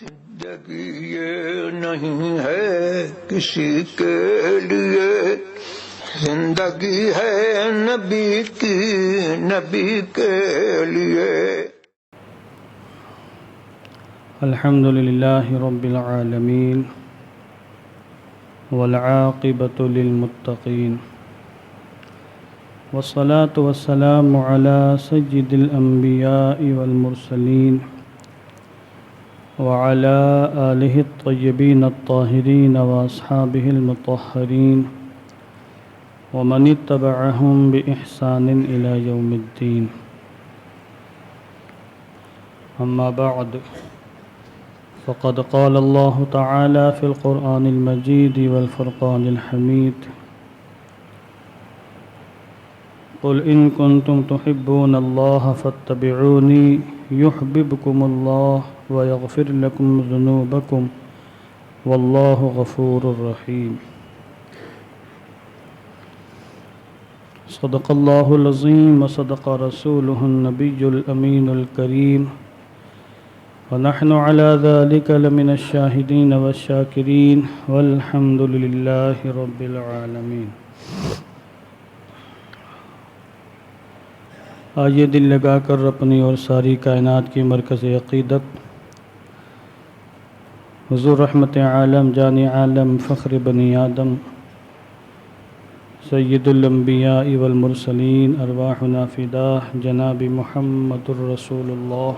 زندگی یہ نہیں ہے کسی کے لیے، زندگی ہے نبی کی، نبی کے لیے۔ الحمد للہ رب العالمین والعاقبۃ للمتقین، والصلاة والسلام علی سید الانبیاء والمرسلین وعلى آلہ الطیبین الطاہرین واصحابہ المطہرین ومن اتبعہم بإحسان الی یوم الدین۔ اما بعد، فقد قال اللہ تعالی فی القرآن المجید والفرقان الحمید: قل ان کنتم تحبون اللہ فاتبعونی یحببکم اللہ ویغفر لکم ذنوبکم واللہ غفور رحیم۔ صدق اللہ العظیم وصدق رسولہ النبی الامین الکریم، ونحن على ذلك لمن الشاہدین والشاکرین والحمد للہ رب العالمین۔ آئیے دل لگا کر اپنی اور ساری کائنات کی مرکز عقیدت حضور رحمت عالم، جان عالم، فخر بنی آدم، سید الانبیاء والمرسلین، ارواحنا فداہ جناب محمد الرسول اللہ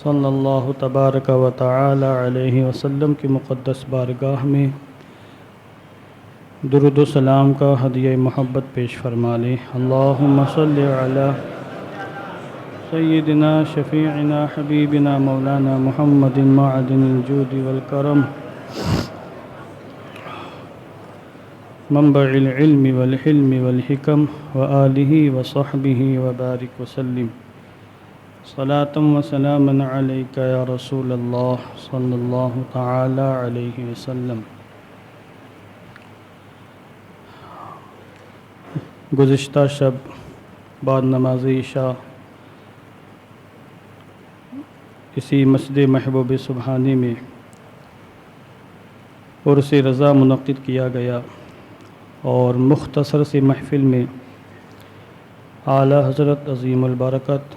صلی اللہ تبارک و تعالی علیہ وسلم کی مقدس بارگاہ میں درود و سلام کا ہدیہ محبت پیش فرما لیں۔ اللہم صلی علی سیدنا شفیعنا حبیبنا مولانا محمد معدن الجود والکرم، منبع العلم والحلم والحکم، وآلہ وصحبہ وبارک وسلم، صلاۃ و سلاما علیک یا رسول اللہ صلی اللہ تعالی علیہ وسلم۔ گزشتہ شب بعد نماز عشاء اسی مسجد محبوب سبحانی میں عرس رضا منعقد کیا گیا، اور مختصر سی محفل میں اعلیٰ حضرت عظیم البرکت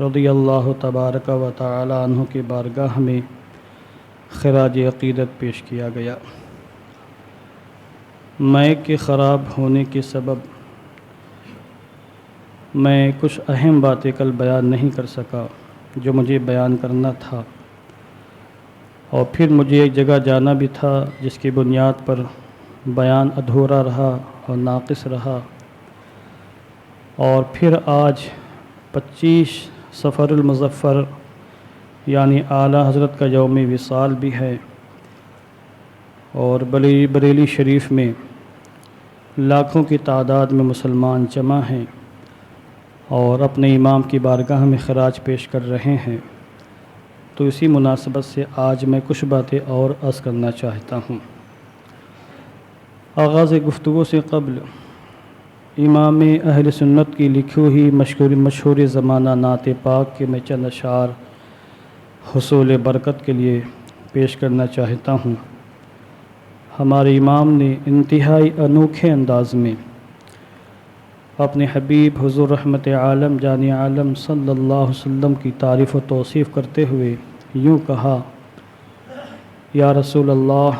رضی اللہ تبارک و تعالی عنہ کی بارگاہ میں خراج عقیدت پیش کیا گیا۔ مائک کے خراب ہونے کے سبب میں کچھ اہم باتیں کل بیان نہیں کر سکا جو مجھے بیان کرنا تھا، اور پھر مجھے ایک جگہ جانا بھی تھا جس کی بنیاد پر بیان ادھورا رہا اور ناقص رہا، اور پھر آج 25 صفر المظفر یعنی اعلیٰ حضرت کا یوم وصال بھی ہے، اور بریلی شریف میں لاکھوں کی تعداد میں مسلمان جمع ہیں اور اپنے امام کی بارگاہ میں خراج پیش کر رہے ہیں، تو اسی مناسبت سے آج میں کچھ باتیں اور عرض کرنا چاہتا ہوں۔ آغاز گفتگو سے قبل امام اہل سنت کی لکھی ہوئی مشہور زمانہ نعت پاک کے میں چند اشعار حصول برکت کے لیے پیش کرنا چاہتا ہوں۔ ہمارے امام نے انتہائی انوکھے انداز میں اپنے حبیب حضور رحمت عالم، جان عالم صلی اللہ علیہ وسلم کی تعریف و توصیف کرتے ہوئے یوں کہا: یا رسول اللہ،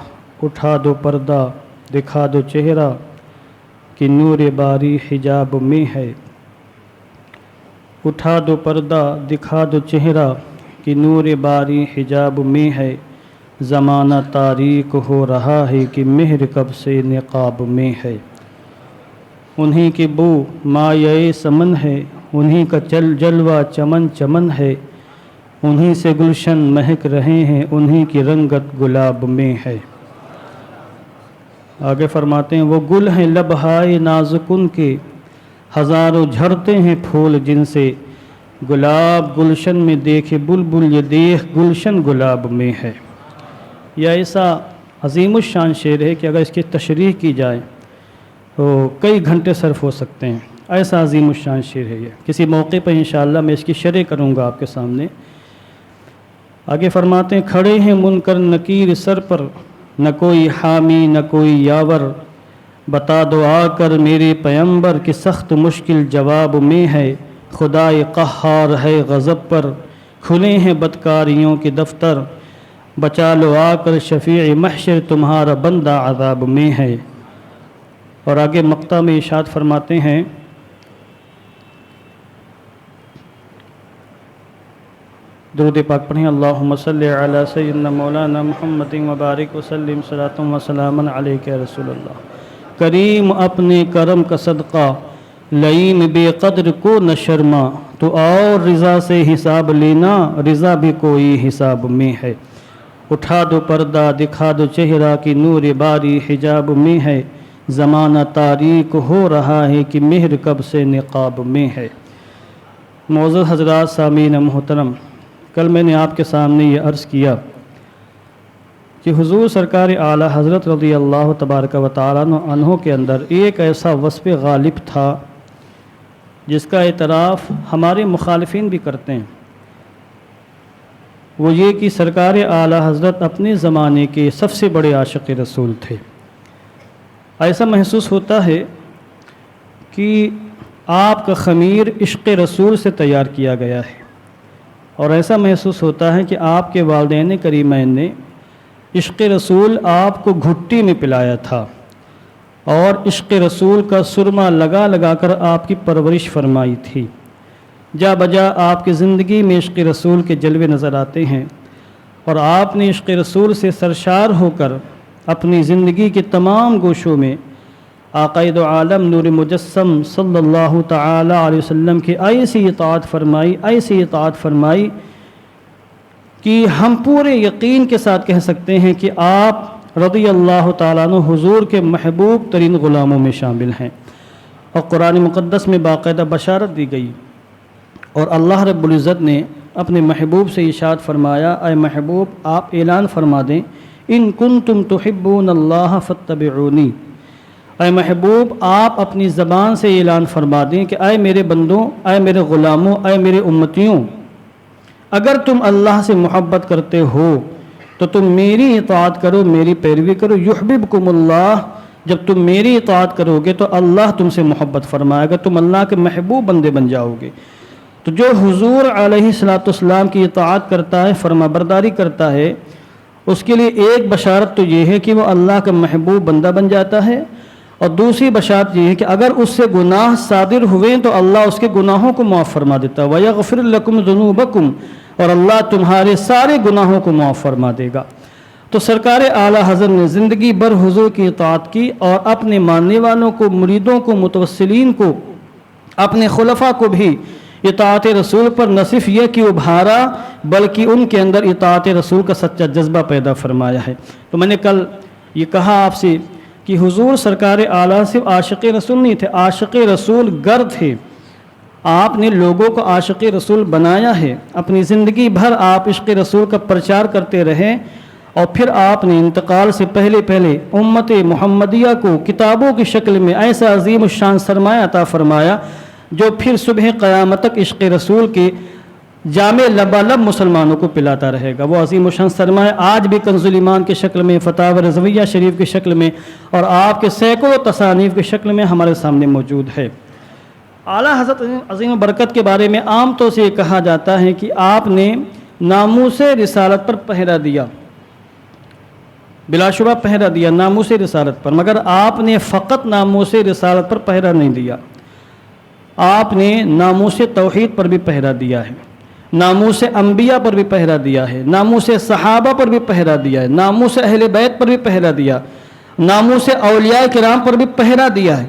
اٹھا دو پردہ، دکھا دو چہرہ کہ نور باری حجاب میں ہے۔ اٹھا دو پردہ، دکھا دو چہرہ کہ نور باری حجاب میں ہے، زمانہ تاریک ہو رہا ہے کہ مہر کب سے نقاب میں ہے۔ انہی کی بو مایۂ سمن ہے، انہی کا جلوہ چمن چمن ہے، انہی سے گلشن مہک رہے ہیں، انہی کی رنگت گلاب میں ہے۔ آگے فرماتے ہیں: وہ گل ہیں لبہائے نازکن کے، ہزاروں جھڑتے ہیں پھول جن سے، گلاب گلشن میں دیکھے بلبل یہ دیکھ گلشن گلاب میں ہے۔ یہ ایسا عظیم الشان شعر ہے کہ اگر اس کی تشریح کی جائے تو کئی گھنٹے صرف ہو سکتے ہیں، ایسا عظیم الشان شعر ہے یہ۔ کسی موقع پر انشاءاللہ میں اس کی شرح کروں گا آپ کے سامنے۔ آگے فرماتے ہیں کھڑے ہیں منکر نکیر سر پر، نہ کوئی حامی نہ کوئی یاور، بتا دو آ کر میرے پیمبر کہ سخت مشکل جواب میں ہے، خدائے قہار ہے غضب پر، کھلے ہیں بدکاریوں کے دفتر، بچا لو آ کر شفیع محشر تمہارا بندہ عذاب میں ہے۔ اور آگے مقطع میں ارشاد فرماتے ہیں درود پاک پڑھیں، اللہم صلی علی سیدنا مولانا محمد وبارک وسلم صلاۃ و سلاما علیک یا رسول اللہ۔ کریم اپنے کرم کا صدقہ، لئیم بے قدر کو نہ شرما، تو اور رضا سے حساب لینا، رضا بھی کوئی حساب میں ہے۔ اٹھا دو پردہ دکھا دو چہرہ کی نور باری حجاب میں ہے، زمانہ تاریک ہو رہا ہے کہ مہر کب سے نقاب میں ہے۔ معزز حضرات سامعین محترم، کل میں نے آپ کے سامنے یہ عرض کیا کہ حضور سرکار اعلیٰ حضرت رضی اللہ تبارک و تعالیٰ عنہ کے اندر ایک ایسا وصف غالب تھا جس کا اعتراف ہمارے مخالفین بھی کرتے ہیں، وہ یہ کہ سرکار اعلیٰ حضرت اپنے زمانے کے سب سے بڑے عاشق رسول تھے۔ ایسا محسوس ہوتا ہے کہ آپ کا خمیر عشق رسول سے تیار کیا گیا ہے، اور ایسا محسوس ہوتا ہے کہ آپ کے والدین کریمین نے عشق رسول آپ کو گھٹی میں پلایا تھا، اور عشق رسول کا سرما لگا لگا کر آپ کی پرورش فرمائی تھی۔ جا بجا آپ کی زندگی میں عشق رسول کے جلوے نظر آتے ہیں، اور آپ نے عشق رسول سے سرشار ہو کر اپنی زندگی کے تمام گوشوں میں آقائد عالم نور مجسم صلی اللہ تعالی علیہ وسلم کی ایسی اطاعت فرمائی کہ ہم پورے یقین کے ساتھ کہہ سکتے ہیں کہ آپ رضی اللہ تعالیٰ عنہ حضور کے محبوب ترین غلاموں میں شامل ہیں۔ اور قرآن مقدس میں باقاعدہ بشارت دی گئی، اور اللہ رب العزت نے اپنے محبوب سے ارشاد فرمایا، اے محبوب آپ اعلان فرما دیں، ان کنتم تحبون اللہ فاتبعونی، اے محبوب آپ اپنی زبان سے اعلان فرما دیں کہ اے میرے بندوں، اے میرے غلاموں، اے میرے امتیوں، اگر تم اللہ سے محبت کرتے ہو تو تم میری اطاعت کرو، میری پیروی کرو، یحببکم اللہ، جب تم میری اطاعت کرو گے تو اللہ تم سے محبت فرمائے گا، تم اللہ کے محبوب بندے بن جاؤ گے۔ تو جو حضور علیہ الصلوۃ والسلام کی اطاعت کرتا ہے، فرما برداری کرتا ہے، اس کے لیے ایک بشارت تو یہ ہے کہ وہ اللہ کا محبوب بندہ بن جاتا ہے، اور دوسری بشارت یہ ہے کہ اگر اس سے گناہ صادر ہوئے تو اللہ اس کے گناہوں کو معاف فرما دیتا ہے، وَيَغْفِرْ لَكُمْ ذُنُوبَكُمْ، اور اللہ تمہارے سارے گناہوں کو معاف فرما دے گا۔ تو سرکار اعلیٰ حضرت نے زندگی بھر حضور کی اطاعت کی، اور اپنے ماننے والوں کو، مریدوں کو، متوسلین کو، اپنے خلفاء کو بھی اطاعت رسول پر نہ صرف یہ کہ ابھارا بلکہ ان کے اندر اطاعت رسول کا سچا جذبہ پیدا فرمایا ہے۔ تو میں نے کل یہ کہا آپ سے کہ حضور سرکار اعلیٰ صرف عاشق رسول نہیں تھے، عاشق رسول گر تھے۔ آپ نے لوگوں کو عاشق رسول بنایا ہے، اپنی زندگی بھر آپ عشق رسول کا پرچار کرتے رہے، اور پھر آپ نے انتقال سے پہلے امت محمدیہ کو کتابوں کی شکل میں ایسا عظیم الشان سرمایہ عطا فرمایا جو پھر صبح قیامت تک عشق رسول کے جامع لبالب مسلمانوں کو پلاتا رہے گا۔ وہ عظیم الشان سرمایہ آج بھی کنز الایمان کی شکل میں، فتاوی رضویہ شریف کی شکل میں، اور آپ کے سینکڑوں تصانیف کی شکل میں ہمارے سامنے موجود ہے۔ اعلیٰ حضرت عظیم برکت کے بارے میں عام طور سے یہ کہا جاتا ہے کہ آپ نے ناموس رسالت پر پہرا دیا، بلا شبہ پہرا دیا ناموس رسالت پر، مگر آپ نے فقط ناموس رسالت پر پہرا نہیں دیا، آپ نے ناموس توحید پر بھی پہرا دیا ہے، ناموس انبیاء پر بھی پہرا دیا ہے، ناموس صحابہ پر بھی پہرا دیا ہے، ناموس اہل بیت پر بھی پہرا دیا، ناموس اولیاء کرام پر بھی پہرا دیا ہے۔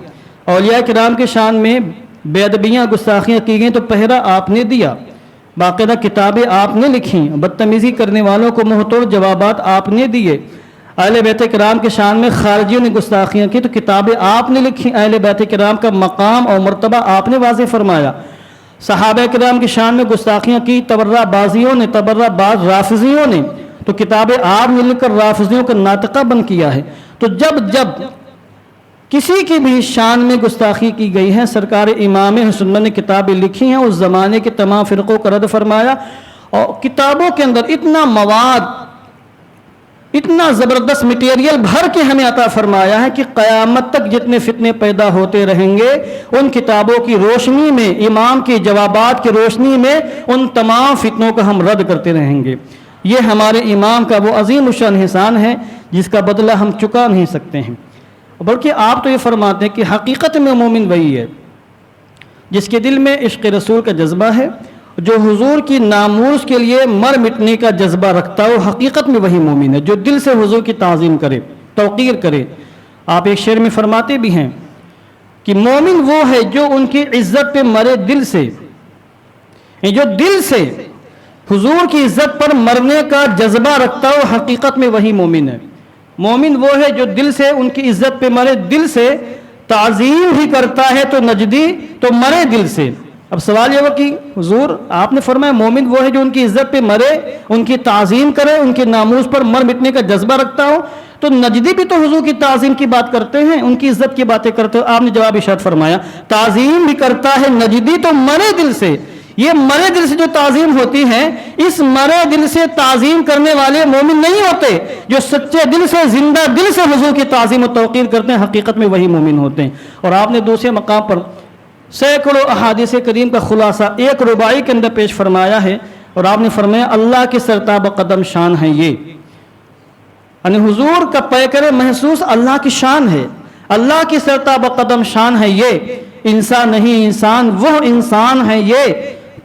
اولیاء کرام کے شان میں بے ادبیاں گستاخیاں کی گئیں تو پہرا آپ نے دیا، باقاعدہ کتابیں آپ نے لکھیں، بدتمیزی کرنے والوں کو منہ توڑ جوابات آپ نے دیے، اہل بیت کرام کے شان میں خارجیوں نے گستاخیاں کی تو کتابیں آپ نے لکھی، اہل بیت کرام کا مقام اور مرتبہ آپ نے واضح فرمایا، صحابہ کرام کی شان میں گستاخیاں کی تبرہ بازیوں نے، تبرہ باز رافضیوں نے، تو کتابیں آپ نے لکھ کر رافضیوں کا ناطقہ بند کیا ہے۔ تو جب کسی کی بھی شان میں گستاخی کی گئی ہے، سرکار امام سنت نے کتابیں لکھی ہیں، اس زمانے کے تمام فرقوں کا رد فرمایا، اور کتابوں کے اندر اتنا مواد، اتنا زبردست مٹیریل بھر کے ہمیں عطا فرمایا ہے کہ قیامت تک جتنے فتنے پیدا ہوتے رہیں گے ان کتابوں کی روشنی میں، امام کے جوابات کی روشنی میں ان تمام فتنوں کا ہم رد کرتے رہیں گے۔ یہ ہمارے امام کا وہ عظیم الشان احسان ہے جس کا بدلہ ہم چکا نہیں سکتے ہیں۔ بلکہ آپ تو یہ فرماتے ہیں کہ حقیقت میں مومن وہی ہے جس کے دل میں عشق رسول کا جذبہ ہے، جو حضور کی ناموس کے لیے مر مٹنے کا جذبہ رکھتا ہے، وہ حقیقت میں وہی مومن ہے جو دل سے حضور کی تعظیم کرے، توقیر کرے۔ آپ ایک شعر میں فرماتے بھی ہیں کہ مومن وہ ہے جو ان کی عزت پہ مرے دل سے، جو دل سے حضور کی عزت پر مرنے کا جذبہ رکھتا ہے، وہ حقیقت میں وہی مومن ہے۔ مومن وہ ہے جو دل سے ان کی عزت پہ مرے، دل سے تعظیم بھی کرتا ہے تو نجدی تو مرے دل سے۔ اب سوال یہ ہوا کہ حضور آپ نے فرمایا مومن وہ ہے جو ان کی عزت پہ مرے، ان کی تعظیم کرے، ان کے ناموس پر مر مٹنے کا جذبہ رکھتا ہو، تو نجدی بھی تو حضور کی تعظیم کی بات کرتے ہیں، ان کی عزت کی باتیں کرتے ہو۔ آپ نے جواب ارشاد فرمایا تعظیم بھی کرتا ہے نجدی تو مرے دل سے۔ یہ مرے دل سے جو تعظیم ہوتی ہے، اس مرے دل سے تعظیم کرنے والے مومن نہیں ہوتے، جو سچے دل سے، زندہ دل سے حضور کی تعظیم و توقیر کرتے ہیں، حقیقت میں وہی مومن ہوتے ہیں۔ اور آپ نے دوسرے مقام پر سینکڑوں احادیث کریم کا خلاصہ ایک رباعی کے اندر پیش فرمایا ہے، اور آپ نے فرمایا اللہ کی سرتاب قدم شان ہے یہ، یعنی حضور کا پیکر محسوس اللہ کی شان ہے، اللہ کی سرتاب قدم شان ہے یہ، انسان نہیں انسان وہ انسان ہے یہ،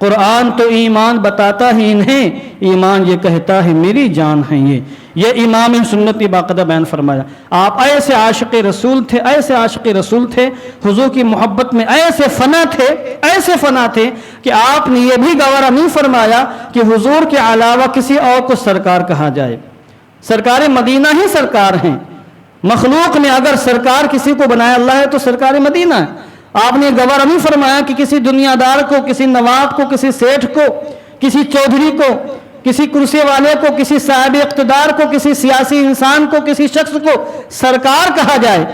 قرآن تو ایمان بتاتا ہے انہیں، ایمان یہ کہتا ہے میری جان ہے یہ امام سنتی باقاعدہ بیان فرمایا۔ آپ ایسے عاشق رسول تھے، ایسے عاشق رسول تھے، حضور کی محبت میں ایسے فنا تھے کہ آپ نے یہ بھی گوارا نہیں فرمایا کہ حضور کے علاوہ کسی اور کو سرکار کہا جائے۔ سرکار مدینہ ہی سرکار ہیں، مخلوق میں اگر سرکار کسی کو بنایا اللہ ہے تو سرکار مدینہ ہے۔ آپ نے گوارا نہیں فرمایا کہ کسی دنیا دار کو، کسی نواب کو، کسی سیٹھ کو، کسی چودھری کو، کسی کرسی والے کو، کسی صاحب اقتدار کو، کسی سیاسی انسان کو، کسی شخص کو سرکار کہا جائے۔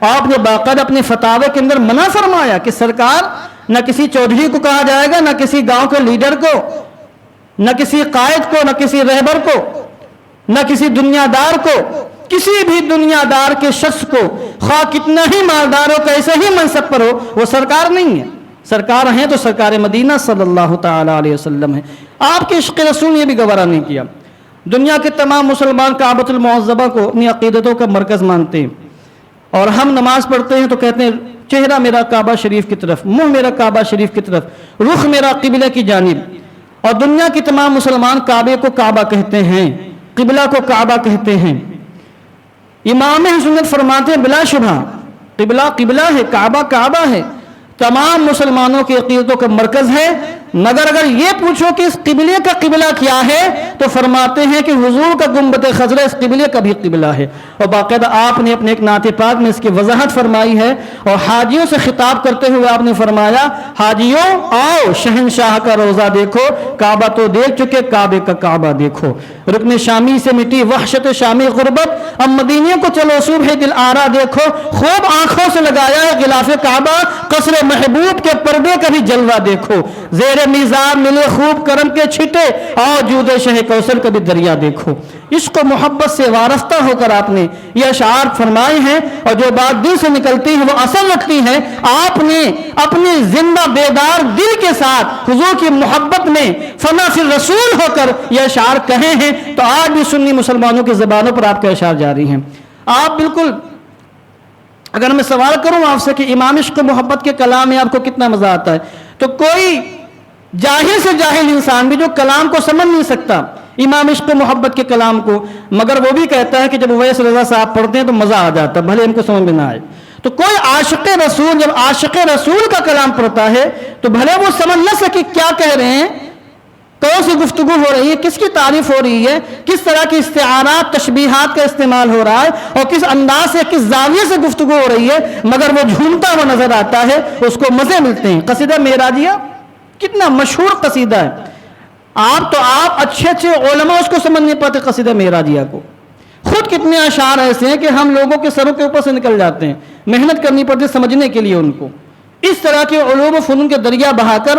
آپ نے باقاعدہ اپنے فتاوے کے اندر منع فرمایا کہ سرکار نہ کسی چودھری کو کہا جائے گا، نہ کسی گاؤں کے لیڈر کو، نہ کسی قائد کو، نہ کسی رہبر کو، نہ کسی دنیا دار کو، کسی بھی دنیا دار کے شخص کو، خواہ کتنا ہی مالدار ہو، کیسے ہی منصب پر ہو، وہ سرکار نہیں ہے۔ سرکار ہیں تو سرکار مدینہ صلی اللہ تعالی علیہ وسلم ہے۔ آپ کے عشق رسول نے یہ بھی گوارا نہیں کیا۔ دنیا کے تمام مسلمان کعبۃ المعظمہ کو اپنی عقیدتوں کا مرکز مانتے ہیں، اور ہم نماز پڑھتے ہیں تو کہتے ہیں چہرہ میرا کعبہ شریف کی طرف، منہ میرا کعبہ شریف کی طرف، رخ میرا قبلہ کی جانب۔ اور دنیا کے تمام مسلمان کعبے کو کعبہ کہتے ہیں، قبلہ کو کعبہ کہتے ہیں۔ امام سنت فرماتے ہیں بلا شبہ قبلہ قبلہ ہے، کعبہ کعبہ ہے، تمام مسلمانوں کے عقیدتوں کا مرکز ہے، مگر اگر یہ پوچھو کہ اس قبلے کا قبلہ کیا ہے تو فرماتے ہیں کہ حضور کا گنبد خضرا اس قبلے کا بھی قبلہ ہے۔ اور باقاعدہ آپ نے اپنے ایک نعت پاک میں اس کی وضاحت فرمائی ہے، اور حاجیوں سے خطاب کرتے ہوئے آپ نے فرمایا حاجیوں آؤ شہنشاہ کا روزہ دیکھو، کعبہ تو دیکھ چکے کعبے کا کعبہ دیکھو، رکن شامی سے مٹی وحشت شامی غربت، اب مدینے کو چلو صبح دل آرا دیکھو، خوب آنکھوں سے لگایا ہے غلاف کعبہ، قصر محبوب کے پردے کا بھی جلوہ دیکھو، زیر میزاب ملے خوب کرم کے چھٹے، آؤ جود شہ کوثر کا بھی دریا دیکھو۔ عشق و محبت سے وارفتہ ہو کر آپ نے یہ اشعار فرمائے ہیں، اور جو بات دل سے نکلتی ہے وہ اثر رکھتی ہے۔ آپ نے اپنے زندہ بیدار دل کے ساتھ حضور کی محبت میں فنا فی الرسول ہو کر یہ اشعار کہے ہیں، تو آج بھی سنی مسلمانوں کی زبانوں پر آپ کے اشعار جاری ہیں۔ آپ بالکل، اگر میں سوال کروں آپ سے کہ امام عشق و محبت کے کلام میں آپ کو کتنا مزہ آتا ہے، تو کوئی جاہل سے جاہل انسان بھی جو کلام کو سمجھ نہیں سکتا امام عشق و محبت کے کلام کو، مگر وہ بھی کہتا ہے کہ جب اویس رضا صاحب پڑھتے ہیں تو مزہ آ جاتا ہے، بھلے ان کو سمجھ میں نہ آئے۔ تو کوئی عاشق رسول جب عاشق رسول کا کلام پڑھتا ہے تو بھلے وہ سمجھ نہ سکے کیا کہہ رہے ہیں، کون سی گفتگو ہو رہی ہے، کس کی تعریف ہو رہی ہے، کس طرح کی استعارات تشبیہات کا استعمال ہو رہا ہے، اور کس انداز سے کس زاویے سے گفتگو ہو رہی ہے، مگر وہ جھومتا ہوا نظر آتا ہے، اس کو مزے ملتے ہیں۔ قصیدہ معراجیہ کتنا مشہور قصیدہ ہے، آپ اچھے علماء اس کو سمجھ نہیں پاتے قصیدہ معراجیہ کو۔ خود کتنے اشعار ایسے ہیں کہ ہم لوگوں کے سروں کے اوپر سے نکل جاتے ہیں، محنت کرنی پڑتی سمجھنے کے لیے ان کو۔ اس طرح کے علوم و فنون کے دریا بہا کر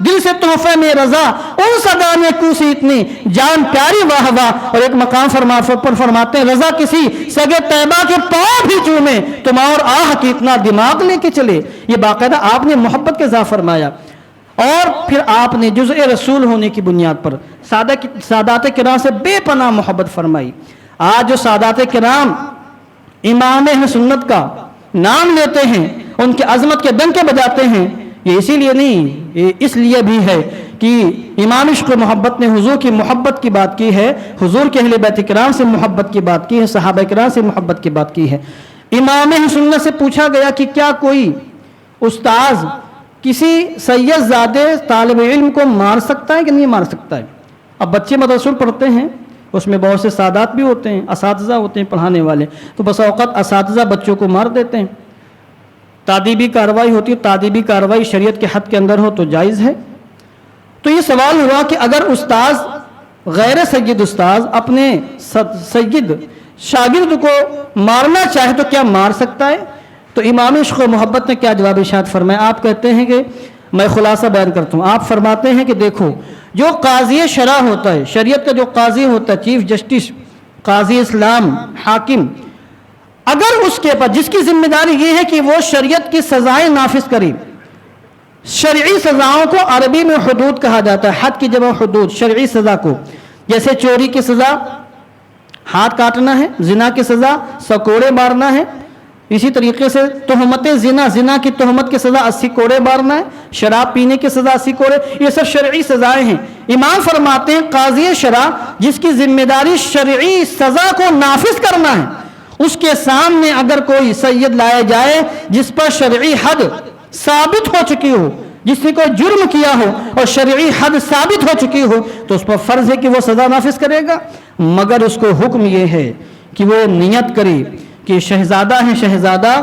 دل سے تحفے میں رضا ان صدا نے کوسی اتنی جان پیاری واہ واہ. اور ایک مقام پر فرماتے ہیں رضا کسی سگے طیبہ کے پاؤں بھی چومے تم اور آہ کی اتنا دماغ لے کے چلے. یہ باقاعدہ آپ نے محبت کے اظہار فرمایا. اور پھر آپ نے جزء رسول ہونے کی بنیاد پر سادات کرام سے بے پناہ محبت فرمائی. آج جو سادات کرام امام اہل سنت کا نام لیتے ہیں، ان کے عظمت کے ڈنکے بجاتے ہیں، یہ اسی لیے نہیں، یہ اس لیے بھی ہے کہ امام عشق و محبت نے حضور کی محبت کی بات کی ہے، حضور کے اہل بیت کرام سے محبت کی بات کی ہے، صحابہ کرام سے محبت کی بات کی ہے. امام اہل سنت سے پوچھا گیا کہ کیا کوئی استاذ کسی سید زادے طالب علم کو مار سکتا ہے کہ نہیں مار سکتا ہے؟ اب بچے مدرسوں پڑھتے ہیں، اس میں بہت سے سادات بھی ہوتے ہیں، اساتذہ ہوتے ہیں پڑھانے والے، تو بس اوقات اساتذہ بچوں کو مار دیتے ہیں. تعدیبی کارروائی ہوتی ہے، تعدیبی کارروائی شریعت کے حد کے اندر ہو تو جائز ہے. تو یہ سوال ہوا کہ اگر استاذ غیر سید استاذ اپنے سید شاگرد کو مارنا چاہے تو کیا مار سکتا ہے؟ تو امام عشق و محبت نے کیا جواب ارشاد فرمایا؟ آپ کہتے ہیں کہ میں خلاصہ بیان کرتا ہوں. آپ فرماتے ہیں کہ دیکھو جو قاضی شرع ہوتا ہے، شریعت کا جو قاضی ہوتا ہے، چیف جسٹس، قاضی اسلام، حاکم، اگر اس کے پاس جس کی ذمہ داری یہ ہے کہ وہ شریعت کی سزائیں نافذ کرے، شرعی سزاؤں کو عربی میں حدود کہا جاتا ہے، حد کی جمع حدود، شرعی سزا کو، جیسے چوری کی سزا ہاتھ کاٹنا ہے، زنا کی سزا سکوڑے مارنا ہے، اسی طریقے سے تہمت زنا کی تہمت کی سزا 80 کوڑے مارنا ہے، شراب پینے کی سزا 80 کوڑے، یہ سب شرعی سزائیں ہیں. امام فرماتے ہیں قاضی شرع جس کی ذمہ داری شرعی سزا کو نافذ کرنا ہے، اس کے سامنے اگر کوئی سید لائے جائے جس پر شرعی حد ثابت ہو چکی ہو، جس نے کوئی جرم کیا ہو اور شرعی حد ثابت ہو چکی ہو، تو اس پر فرض ہے کہ وہ سزا نافذ کرے گا. مگر اس کو حکم یہ ہے کہ وہ نیت کرے کہ شہزادہ ہے شہزادہ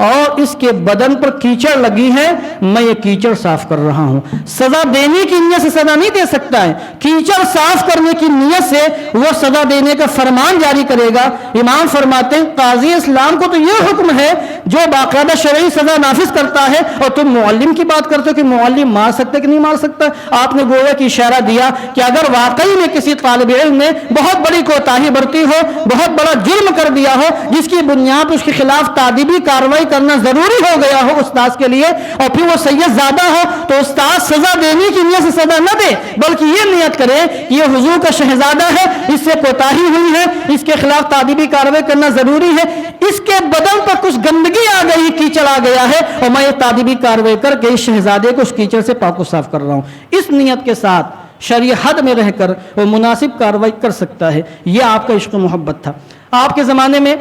اور اس کے بدن پر کیچڑ لگی ہے، میں یہ کیچڑ صاف کر رہا ہوں. سزا دینے کی نیت سے سزا نہیں دے سکتا ہے، کیچڑ صاف کرنے کی نیت سے وہ سزا دینے کا فرمان جاری کرے گا. امام فرماتے ہیں قاضی اسلام کو تو یہ حکم ہے جو باقاعدہ شرعی سزا نافذ کرتا ہے، اور تم معلم کی بات کرتے ہو کہ معلم مار سکتے کہ نہیں مار سکتا. آپ نے گویا کہ اشارہ دیا کہ اگر واقعی میں کسی طالب علم نے بہت بڑی کوتاہی برتی ہو، بہت بڑا جرم کر دیا ہو، جس کی بنیاد پر اس کے خلاف تعدیبی کارروائی کرنا ضروری ہو گیا ہو استاذ کے لیے، اور پھر وہ سید زادہ ہو، تو استاذ سزا دینے کی نیت سے سزا نہ دے، بلکہ یہ نیت کرے کہ یہ حضور کا شہزادہ ہے، اس سے کوتاہی ہوئی ہے، اس کے خلاف تعدیبی کارروائی کرنا ضروری ہے، اس کے بدن پر کچھ گندگی آ گئی، کیچڑ آ گیا ہے، اور میں یہ تعدیبی کارروائی کر کے اس شہزادے کو اس کیچڑ سے پاک و صاف کر رہا ہوں. اس نیت کے ساتھ شرعی حد میں رہ کر وہ مناسب کارروائی کر سکتا ہے. یہ آپ کا عشق و محبت تھا. آپ کے زمانے میں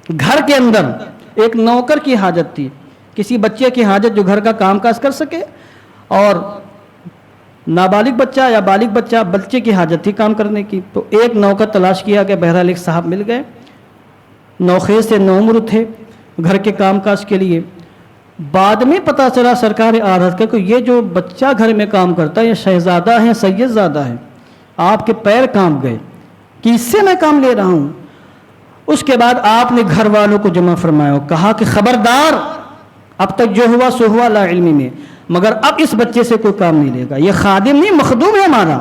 گھر کے اندر ایک نوکر کی حاجت تھی، کسی بچے کی حاجت جو گھر کا کام کاج کر سکے، اور نابالغ بچہ یا بالغ بچے کی حاجت تھی کام کرنے کی. تو ایک نوکر تلاش کیا گیا، بہرحال ایک صاحب مل گئے، نوخیز سے نوعمر تھے گھر کے کام کاج کے لیے. بعد میں پتہ چلا سرکار آرحت کا کہ یہ جو بچہ گھر میں کام کرتا ہے یہ شہزادہ ہے، سید زادہ ہے. آپ کے پیر کانپ گئے کہ اس سے میں کام لے رہا ہوں. اس کے بعد آپ نے گھر والوں کو جمع فرمایا، کہا کہ خبردار، اب تک جو ہوا سو ہوا لا علمی میں، مگر اب اس بچے سے کوئی کام نہیں لے گا. یہ خادم نہیں، مخدوم ہے ہمارا،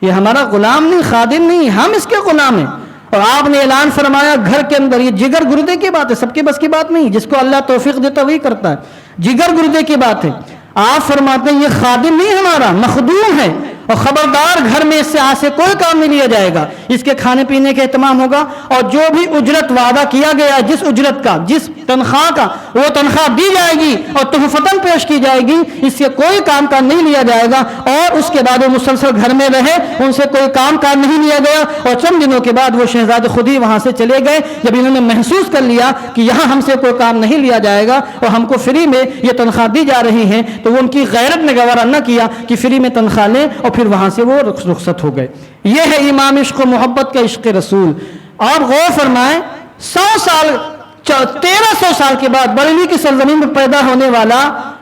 یہ ہمارا غلام نہیں، خادم نہیں، ہم اس کے غلام ہیں. اور آپ نے اعلان فرمایا گھر کے اندر، یہ جگر گردے کی بات ہے، سب کے بس کی بات نہیں، جس کو اللہ توفیق دیتا وہی کرتا ہے، جگر گردے کی بات ہے. آپ فرماتے ہیں یہ خادم نہیں ہمارا، مخدوم ہے، اور خبردار گھر میں اس سے آج سے کوئی کام نہیں لیا جائے گا. اس کے کھانے پینے کا اہتمام ہوگا، اور جو بھی اجرت وعدہ کیا گیا، جس اجرت کا، جس تنخواہ کا، وہ تنخواہ دی جائے گی اور تحفتاً پیش کی جائے گی. اس سے کوئی کام کاج نہیں لیا جائے گا. اور اس کے بعد وہ مسلسل گھر میں رہے، ان سے کوئی کام کاج نہیں لیا گیا. اور چند دنوں کے بعد وہ شہزادے خود ہی وہاں سے چلے گئے. جب انہوں نے محسوس کر لیا کہ یہاں ہم سے کوئی کام نہیں لیا جائے گا اور ہم کو فری میں یہ تنخواہ دی جا رہی ہے، تو وہ ان کی غیرت نے گوارا نہ کیا کہ فری میں تنخواہ لیں، اور پھر وہاں سے وہ رخصت ہو گئے. یہ ہے امام عشق و محبت کا عشق رسول. آپ غور فرمائیں، 1300 سال کے بعد بریلی کی سرزمین میں پیدا ہونے والا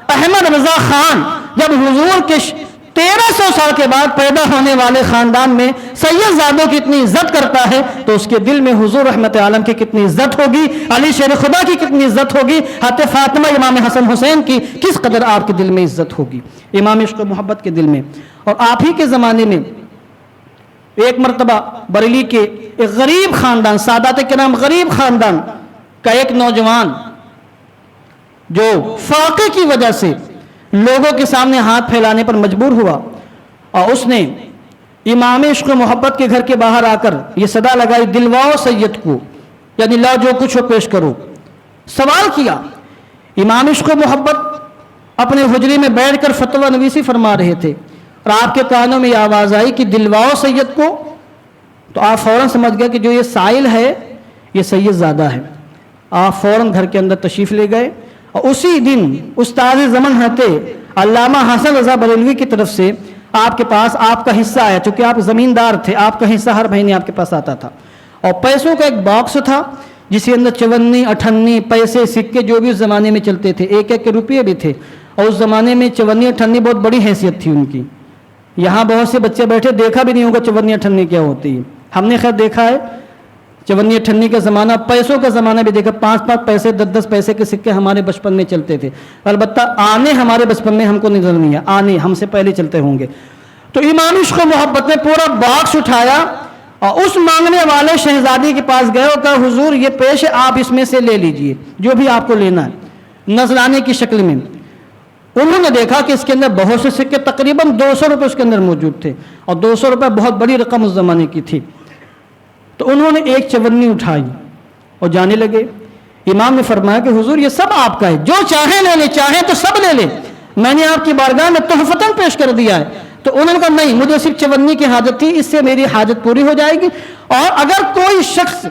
احمد رضا خان جب حضور کے 1300 سال کے بعد پیدا ہونے والے خاندان میں سید زادوں کی اتنی عزت کرتا ہے، تو اس کے دل میں حضور رحمت عالم کی کتنی عزت ہوگی، علی شیر خدا کی کتنی عزت ہوگی، حضرت فاطمہ امام حسن حسین کی کس قدر آپ کے دل میں عزت ہوگی. امام عشق و محبت کے دل میں. اور آپ ہی کے زمانے میں ایک مرتبہ بریلی کے ایک غریب خاندان، سادات کرام غریب خاندان کا ایک نوجوان جو فاقے کی وجہ سے لوگوں کے سامنے ہاتھ پھیلانے پر مجبور ہوا، اور اس نے امام عشق و محبت کے گھر کے باہر آ کر یہ صدا لگائی، دلواؤ سید کو، یعنی لا جو کچھ ہو پیش کرو. سوال کیا. امام عشق و محبت اپنے حجرے میں بیٹھ کر فتویٰ نویسی فرما رہے تھے، اور آپ کے کانوں میں یہ آواز آئی کہ دلواؤ سید کو. تو آپ فوراً سمجھ گئے کہ جو یہ سائل ہے یہ سید زادہ ہے. آپ فوراً گھر کے اندر تشریف لے گئے، اور اسی دن استاد زمن ہتے علامہ حسن رضا بریلوی کی طرف سے آپ کے پاس آپ کا حصہ آیا. چونکہ آپ زمیندار تھے، آپ کا حصہ ہر مہینے آپ کے پاس آتا تھا، اور پیسوں کا ایک باکس تھا جس کے اندر 54 58 پیسے سکے جو بھی اس زمانے میں چلتے تھے، ایک ایک کے روپیے بھی تھے. اور اس زمانے میں 54 58 بہت بڑی حیثیت تھی ان کی. یہاں بہت سے بچے بیٹھے، دیکھا بھی نہیں ہوگا 54 58 کیا ہوتی ہے. ہم نے خیر دیکھا ہے 54 58 کا زمانہ، پیسوں کا زمانہ بھی دیکھا. 5 پیسے 10 پیسے کے سکے ہمارے بچپن میں چلتے تھے. البتہ آنے ہمارے بچپن میں ہم کو نظر نہیں ہے، آنے ہم سے پہلے چلتے ہوں گے. تو امام عشق و محبت نے پورا باکس اٹھایا اور اس مانگنے والے شہزادی کے پاس گئے اور کہا حضور یہ پیش ہے، آپ اس میں سے لے لیجئے جو بھی آپ کو لینا ہے، نذرانے کی شکل میں. انہوں نے دیکھا کہ اس کے اندر بہت سے سکے، تقریباً 200 روپے اس کے اندر موجود تھے، اور 200 روپے بہت بڑی رقم اس زمانے کی تھی. تو انہوں نے ایک چونی اٹھائی اور جانے لگے. امام نے فرمایا کہ حضور یہ سب آپ کا ہے، جو چاہیں لے لیں، چاہیں تو سب لے لیں، میں نے آپ کی بارگاہ میں تحفتاً پیش کر دیا ہے. تو انہوں نے کہا نہیں، مجھے صرف چونی کی حاجت تھی، اس سے میری حاجت پوری ہو جائے گی. اور اگر کوئی شخص،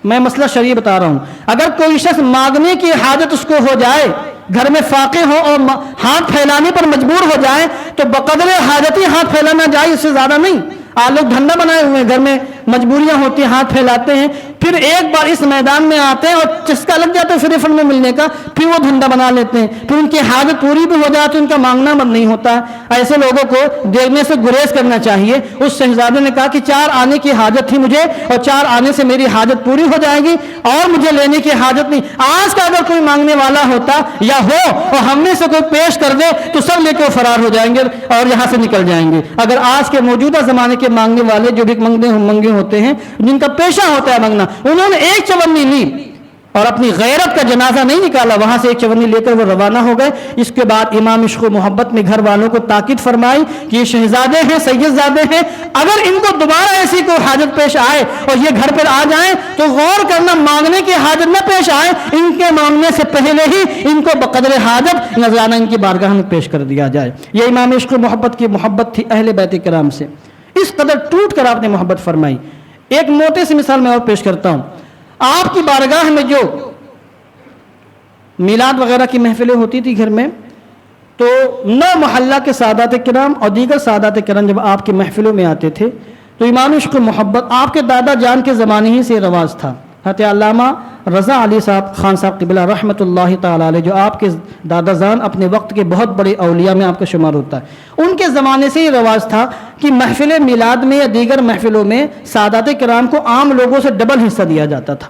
میں مسئلہ شرعی بتا رہا ہوں، اگر کوئی شخص مانگنے کی حاجت اس کو ہو جائے، گھر میں فاقے ہو اور ہاتھ پھیلانے پر مجبور ہو جائے، تو بقدر حاجت ہی ہاتھ پھیلانا جائے، اس سے زیادہ نہیں. آپ لوگ دھندا بنائے ہوئے ہیں، گھر میں مجبوریاں ہوتی ہیں، ہاتھ پھیلاتے ہیں، پھر ایک بار اس میدان میں آتے ہیں اور چسکا لگ جاتا ہے فری فنڈ میں ملنے کا، پھر وہ دھندا بنا لیتے ہیں، پھر ان کی حاجت پوری بھی ہو جائے تو ان کا مانگنا بند نہیں ہوتا ہے. ایسے لوگوں کو دیکھنے سے گریز کرنا چاہیے. اس شہزادے نے کہا کہ 4 آنے کی حاجت تھی مجھے، اور 4 آنے سے میری حاجت پوری ہو جائے گی، اور مجھے لینے کی حاجت نہیں. آج کا اگر کوئی مانگنے والا ہوتا یا ہو اور ہم میں سے کوئی پیش کر دے تو سب لے کے فرار ہو جائیں گے اور یہاں سے نکل جائیں گے. اگر آج کے موجودہ زمانے کے مانگنے والے جو بھی منگے ہوتے ہیں، جن کا پیشہ ہوتا ہے مانگنا، انہوں نے ایک چونی لی اور اپنی غیرت کا جنازہ نہیں نکالا، وہاں سے ایک چونی لے کر وہ روانہ ہو گئے. اس کے بعد امام عشق و محبت نے گھر والوں کو تاکید فرمائی کہ یہ شہزادے ہیں، سید زادے ہیں، اگر ان کو دوبارہ ایسی کوئی حاجت پیش آئے اور یہ گھر پر آ جائیں تو غور کرنا، مانگنے کی حاجت نہ پیش آئے، ان کے مانگنے سے پہلے ہی ان کو بقدر حاجت نذرانہ ان کی بارگاہ میں پیش کر دیا جائے. یہ امام عشق و محبت کی محبت تھی اہل بیت کرام سے. اس قدر ٹوٹ کر آپ نے محبت فرمائی. ایک موٹے سی مثال میں اور پیش کرتا ہوں. آپ کی بارگاہ میں جو میلاد وغیرہ کی محفلیں ہوتی تھی گھر میں، تو 9 محلہ کے سادات کرام اور دیگر سادات کرام جب آپ کی محفلوں میں آتے تھے تو امام عشق و محبت آپ کے دادا جان کے زمانے ہی سے رواج تھا. حضرت علامہ رضا علی صاحب خان صاحب قبلہ رحمۃ اللہ تعالی علیہ، جو آپ کے دادا جان اپنے وقت کے بہت بڑے اولیاء میں آپ کا شمار ہوتا ہے، ان کے زمانے سے یہ رواج تھا کہ محفل میلاد میں یا دیگر محفلوں میں سادات کرام کو عام لوگوں سے ڈبل حصہ دیا جاتا تھا.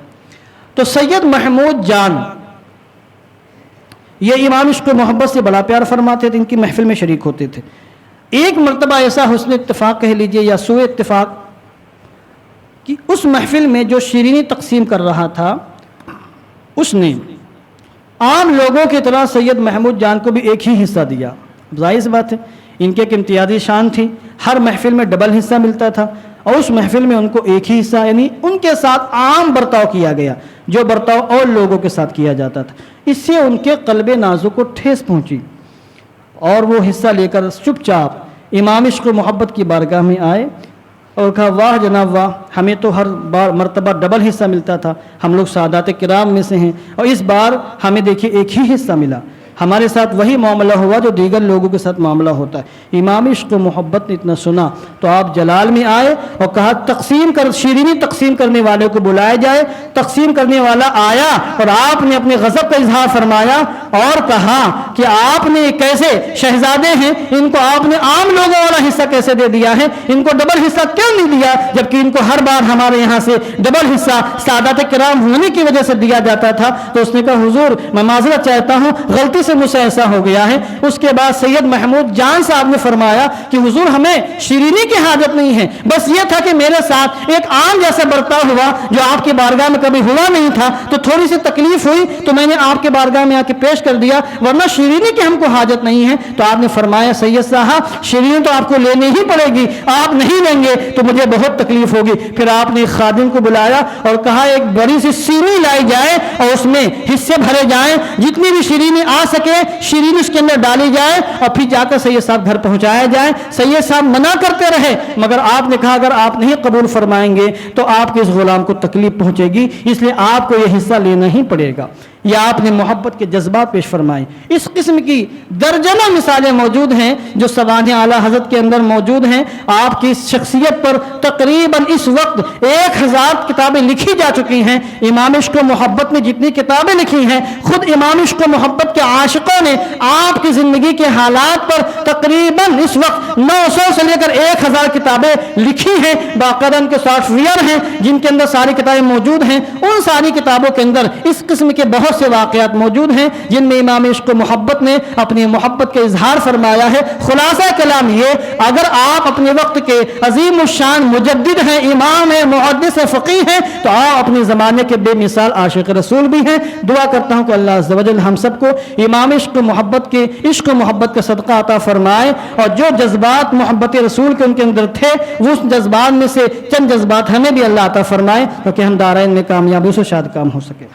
تو سید محمود جان یہ امام عشق و محبت سے بڑا پیار فرماتے تھے، ان کی محفل میں شریک ہوتے تھے. ایک مرتبہ ایسا حسن اتفاق کہہ لیجئے یا سوء اتفاق کہ اس محفل میں جو شیرینی تقسیم کر رہا تھا، اس نے عام لوگوں کی طرح سید محمود جان کو بھی ایک ہی حصہ دیا. ظاہر سی بات ہے، ان کی ایک امتیازی شان تھی، ہر محفل میں ڈبل حصہ ملتا تھا، اور اس محفل میں ان کو ایک ہی حصہ، یعنی ان کے ساتھ عام برتاؤ کیا گیا جو برتاؤ اور لوگوں کے ساتھ کیا جاتا تھا. اس سے ان کے قلب نازک کو ٹھیس پہنچی اور وہ حصہ لے کر چپ چاپ امام عشق و محبت کی بارگاہ میں آئے اور کہا واہ جناب واہ، ہمیں تو ہر بار مرتبہ ڈبل حصہ ملتا تھا، ہم لوگ سادات کرام میں سے ہیں، اور اس بار ہمیں دیکھیے ایک ہی حصہ ملا. ہمارے ساتھ وہی معاملہ ہوا جو دیگر لوگوں کے ساتھ معاملہ ہوتا ہے. امام عشق و محبت نے اتنا سنا تو آپ جلال میں آئے اور کہا شیرینی تقسیم کرنے والے کو بلایا جائے. تقسیم کرنے والا آیا اور آپ نے اپنے غضب کا اظہار فرمایا اور کہا کہ آپ نے کیسے شہزادے ہیں، ان کو آپ نے عام لوگوں والا حصہ کیسے دے دیا ہے، ان کو ڈبل حصہ کیوں نہیں دیا، جبکہ ان کو ہر بار ہمارے یہاں سے ڈبل حصہ سادات کرام ہونے کی وجہ سے دیا جاتا تھا. تو اس نے کہا حضور میں معذرت چاہتا ہوں، غلطی سے مجھ سے ایسا ہو گیا ہے۔ اس کے بعد سید محمود جان صاحب نے فرمایا کہ حضور ہمیں شیرینی کی حاجت نہیں ہے، بس یہ تھا کہ میرے ساتھ ایک عام جیسا برتاؤ ہوا جو آپ کی بارگاہ میں کبھی ہوا نہیں تھا، تو تھوڑی سی تکلیف ہوئی تو میں نے آپ کے بارگاہ میں آ کے پیش کر دیا، ورنہ شیرینی کی ہم کو حاجت نہیں ہے۔ تو آپ نے فرمایا سید صاحب شیرینی تو آپ کو لینی ہی پڑے گی، آپ نہیں لیں گے تو مجھے بہت تکلیف ہوگی۔ پھر آپ نے ایک خادم کو بلایا اور کہا ایک بڑی سی سینی لائی جائے اور اس میں حصے بھرے جائیں، جتنی بھی شیرینی آ سکے شیرینی اس کے اندر ڈالی جائے اور پھر جا کر سید صاحب گھر پہنچایا جائے۔ سید صاحب منع کرتے رہے، مگر آپ نے کہا اگر آپ نہیں قبول فرمائیں گے تو آپ کے اس غلام کو تکلیف پہنچے گی، اس لیے آپ کو یہ حصہ لینا ہی پڑے گا۔ یا آپ نے محبت کے جذبات پیش فرمائے۔ اس قسم کی درجنوں مثالیں موجود ہیں جو سوانح اعلیٰ حضرت کے اندر موجود ہیں۔ آپ کی شخصیت پر تقریباً اس وقت 1000 کتابیں لکھی جا چکی ہیں۔ امام عشق و محبت نے جتنی کتابیں لکھی ہیں، خود امام عشق و محبت کے عاشقوں نے آپ کی زندگی کے حالات پر تقریباً اس وقت 900 سے لے کر 1000 کتابیں لکھی ہیں۔ باقاعدہ ان کے سافٹ ویئر ہیں جن کے اندر ساری کتابیں موجود ہیں۔ ان ساری کتابوں کے اندر اس قسم کے بہت سے واقعات موجود ہیں جن میں امام عشق و محبت نے اپنی محبت کا اظہار فرمایا ہے۔ خلاصہ کلام یہ، اگر آپ اپنے وقت کے عظیم الشان مجدد ہیں، امام ہیں، محدث ہیں، فقیہ ہیں، تو آپ اپنے زمانے کے بے مثال عاشق رسول بھی ہیں۔ دعا کرتا ہوں کہ اللہ عز و جل ہم سب کو امام عشق و محبت کے عشق و محبت کا صدقہ عطا فرمائے، اور جو جذبات محبت رسول کے ان کے اندر تھے وہ اس جذبات میں سے چند جذبات ہمیں بھی اللہ عطا فرمائے تاکہ ہم دارین میں کامیابی سے شاد کام ہو سکے۔